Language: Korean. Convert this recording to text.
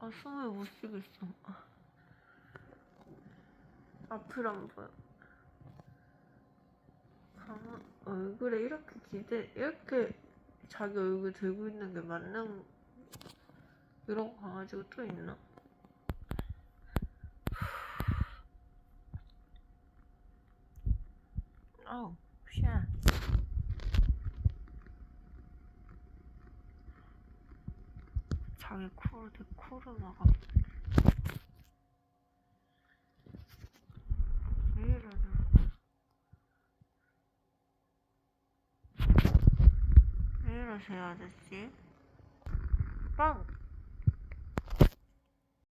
숨을 못 쉬겠어. 앞을 안 보여. 얼굴에 이렇게 자기 얼굴 들고 있는 게 맞는 이런 강아지가 또 있나? 아우, 쉣. 자기 내 코를 막아. 왜 이러냐. 왜 이러세요, 아저씨? 빵!